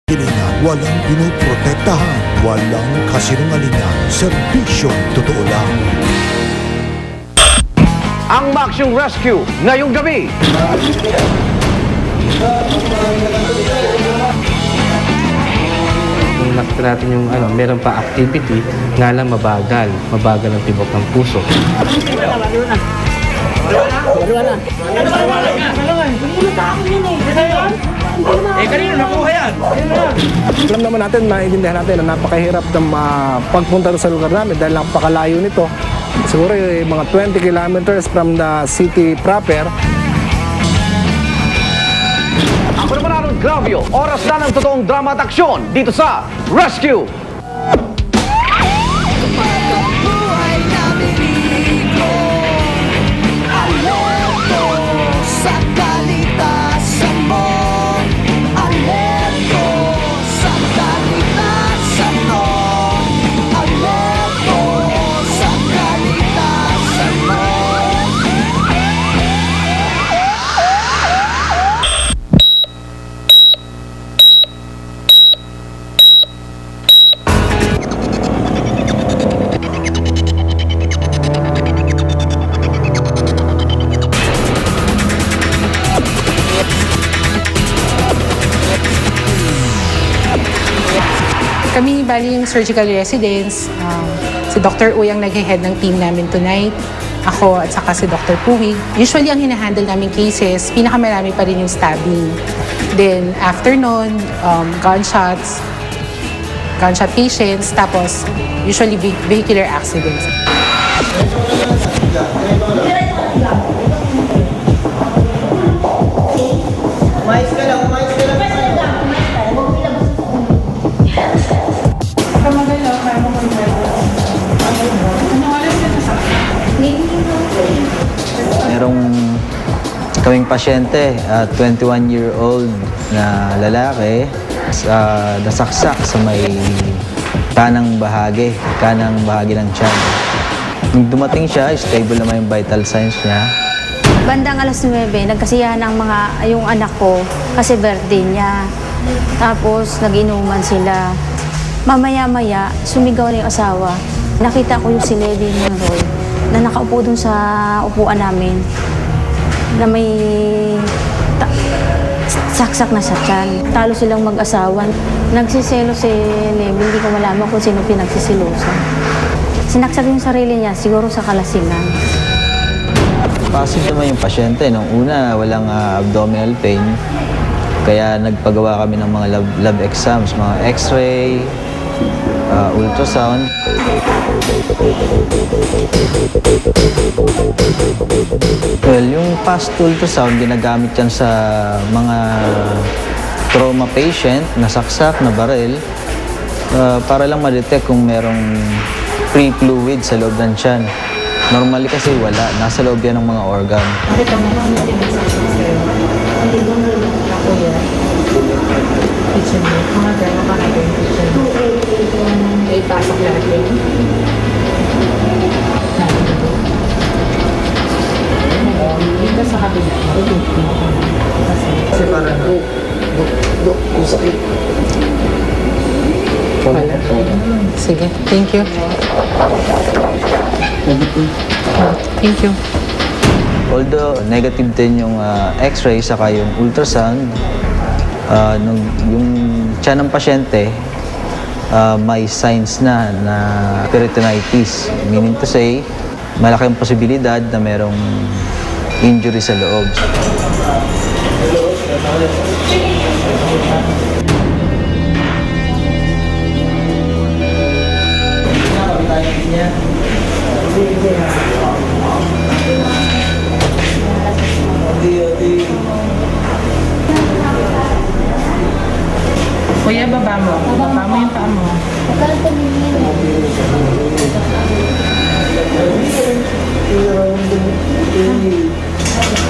Hilingan, walang pinoprotektahan, walang kasinungalingan, serbisyong totoo lang. Ang Maximum Rescue ngayong gabi. Kung nakita natin yung meron pa activity, nga lang mabagal ang tibok ng puso. Kanino nakuha yan? Alam naman natin, maintindihan natin na napakahirap ng pagpunta sa lugar namin dahil napakalayo nito. Siguro mga 20 kilometers from the city proper. Ako naman Aaron Gravio, oras na ng totoong drama at aksyon dito sa Rescue! Kami, bali yung surgical residents, si Dr. Uy ang nag-head ng team namin tonight. Ako at saka si Dr. Puwig. Usually ang hinahandle namin cases, pinakamarami pa rin yung stabbing. Then after nun, gunshot patients, tapos usually vehicular accidents. Merong kaming pasyente, 21-year-old na lalaki, nasaksak sa may kanang bahagi ng tiyan. Nung dumating siya, stable naman yung vital signs niya. Bandang alas 9, nagkasiyahan yung anak ko kasi birthday niya. Tapos nag-inuman sila. Mamaya-maya, sumigaw na yung asawa. Nakita ko yung si Lady Monroy na nakaupo dun sa upuan namin na may saksak na sa tiyan. Talo silang mag-asawa. Nagsiselo si Nemi, hindi ko malaman kung sino pinagsisilosan. Sinaksak yung sarili niya, siguro sa kalasingan. Positive naman yung pasyente. Nung una, walang abdominal pain. Kaya nagpagawa kami ng mga lab exams, mga x-ray, ultrasound. Well, yung past ultrasound, ginagamit yan sa mga trauma patient, nasaksak, na baril, para lang ma-detect kung merong free fluid sa loob ng tiyan. Normally kasi wala, nasa loob yan ng mga organ. Pasok lahat yun. Dito sa kabila. Kasi parang kung sakit. Sige, thank you. Thank you. Although negative din yung x-ray saka yung ultrasound, yung tiyan ng pasyente, may signs na peritonitis. Meaning to say, malaki ang posibilidad na merong injury sa loob. Kuya, baba mo. Baba mo yung paa mo.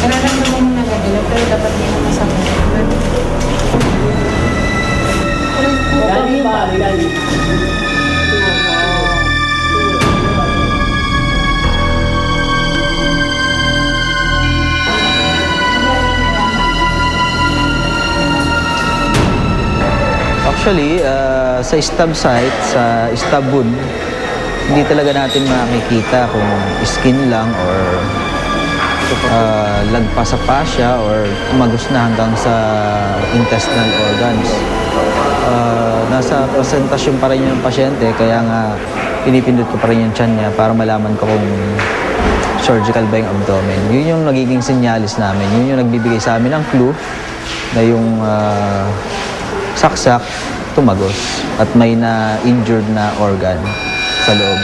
Nararamdaman mo na gagalaw, pero dapat hindi mo masakit. Actually, sa stab site, sa stab wound, hindi talaga natin makikita kung skin lang or lagpas sa fascia or tumagos na hanggang sa intestinal organs. Nasa presentasyon pa rin yung pasyente, kaya nga pinipindot ko pa rin yung tiyan niya para malaman ko kung surgical ba yung abdomen. Yun yung nagiging sinyalis namin. Yun yung nagbibigay sa amin ng clue na yung saksak tumagos at may na-injured na organ sa loob.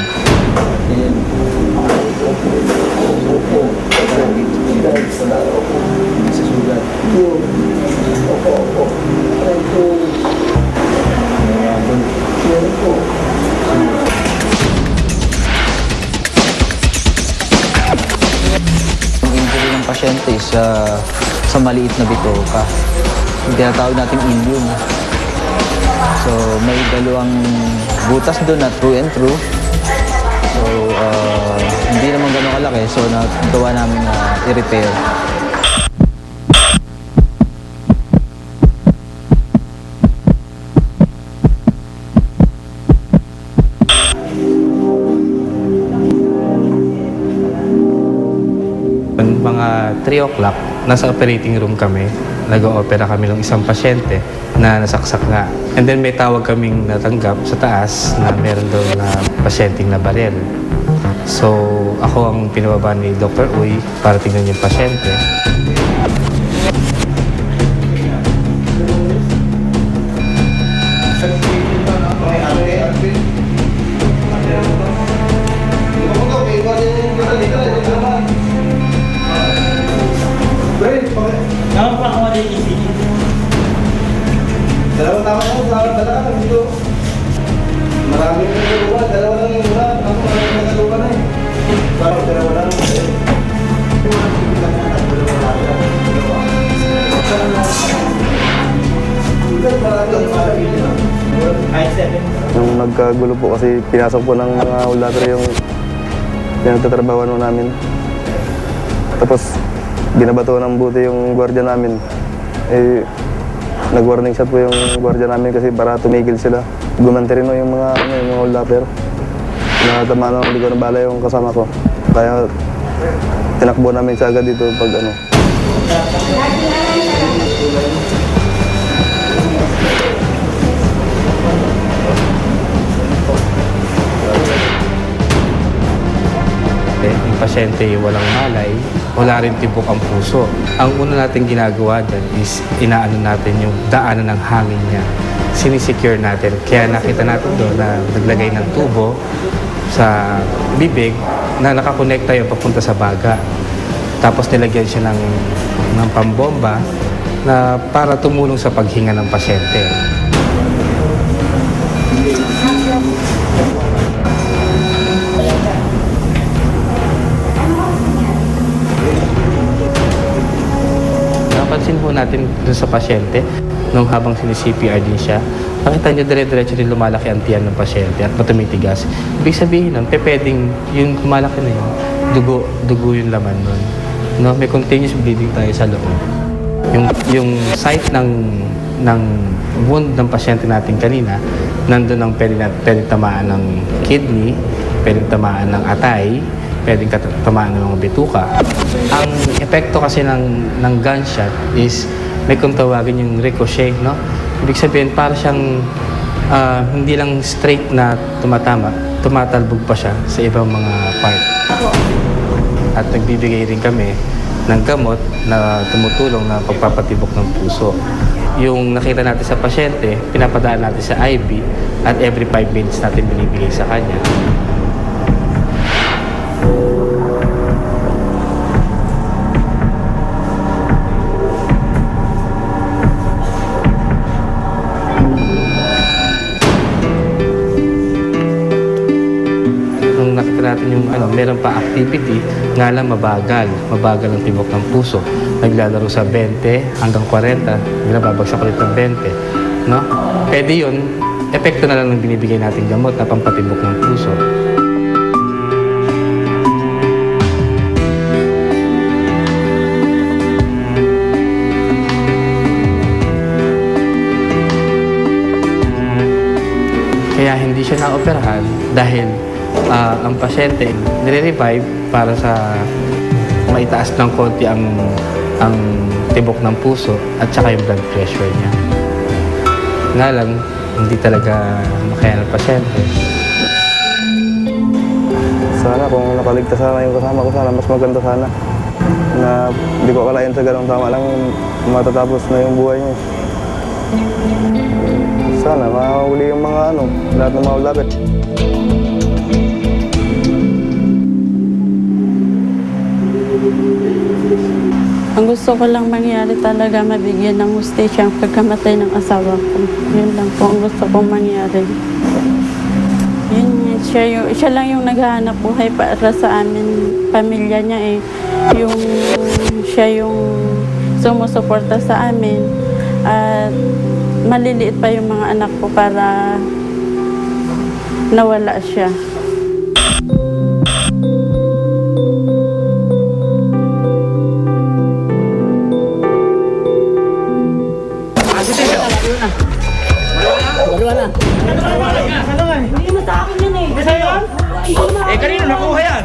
Yung injury ng pasyente is sa maliit na bitoka. Yung tinatawag nating ilium. So may dalawang butas doon na through and through. So hindi naman gano'ng kalaki, so nagawa namin na i-repair. Mga 3 o'clock, nasa operating room kami. Nag-o-opera kami ng isang pasyente na nasaksak nga. And then may tawag kaming natanggap sa taas na meron daw na pasyenteng na baril. So ako ang pinababa ni Dr. Uy para tingnan yung pasyente. Dalawang tama ko, dala ka dito. Maraming nagaluwa, dalawa lang yung mula. Ako maraming nagaluwa na eh. Parang dalawa lang. Nung nagkagulo po kasi pinasok po ng mga uldater yung pinagtatrabawan namin. Tapos binabato ng buti yung gwardiya namin. Eh, nag-warning shot po yung gwardiya namin kasi para tumigil sila. Gumanti rin yung mga uldater. Natama na hindi ko nabala yung kasama ko. Kaya tinakbo namin siya agad dito pag ano. Yung pasyente walang malay, wala rin tibok ang puso. Ang una natin ginagawa dyan is inaano natin yung daanan ng hangin niya. Sinisecure natin. Kaya nakita natin doon na naglagay ng tubo sa bibig na nakakonekta yung papunta sa baga. Tapos nilagyan siya ng pambomba na para tumulong sa paghinga ng pasyente. Napansin po natin dun sa pasyente, nung habang sini-CPR din siya, nakita niyo dire-diretso rin lumalaki ang tiyan ng pasyente at tumitigas. Ibig sabihin nun, pwedeng yung lumalaki na yun, dugo yung laman nun. No? May continuous bleeding tayo sa loob. Yung site ng wound ng pasyente natin kanina, nandun ang pwedeng tamaan ng kidney, pwedeng tamaan ng atay, pwedeng tamaan ng mga bituka. Ang epekto kasi ng gunshot is may kung tawagin yung ricochet, no? Ibig sabihin, para siyang hindi lang straight na tumatama, tumatalbog pa siya sa ibang mga part. At nagbibigay rin kami ng gamot na tumutulong na pagpapatibok ng puso. Yung nakita natin sa pasyente, pinapadaan natin sa IV at every 5 minutes natin binibigay sa kanya. Natin yung meron pa activity, nga lang mabagal ang tibok ng puso. Naglalaro sa 20 hanggang 40, binababagsak ulit ng 20. No? Pwede yun, epekto na lang ng binibigay natin gamot na pampatibok ng puso. Kaya hindi siya naoperahan dahil ang pasyente nire-revive para sa maitaas ng konti ang tibok ng puso at saka yung blood pressure niya. Nga lang, hindi talaga makaya ng pasyente. Sana kung nakaligtas sana yung kasama ko, sana mas maganda sana. Na hindi ko akalain sa ganong tama lang matatapos na yung buhay niya. Sana mahuli yung mga lahat ng mga ulapit. Ang gusto ko lang mangyari talaga, mabigyan ng hustisya ang pagkamatay ng asawa ko. Yun lang po ang gusto kong mangyari. Yun, siya lang yung naghahanap buhay para sa amin, pamilya niya eh. Siya yung sumusuporta sa amin. At maliliit pa yung mga anak ko para nawala siya. Eh, kanino nakuha yan?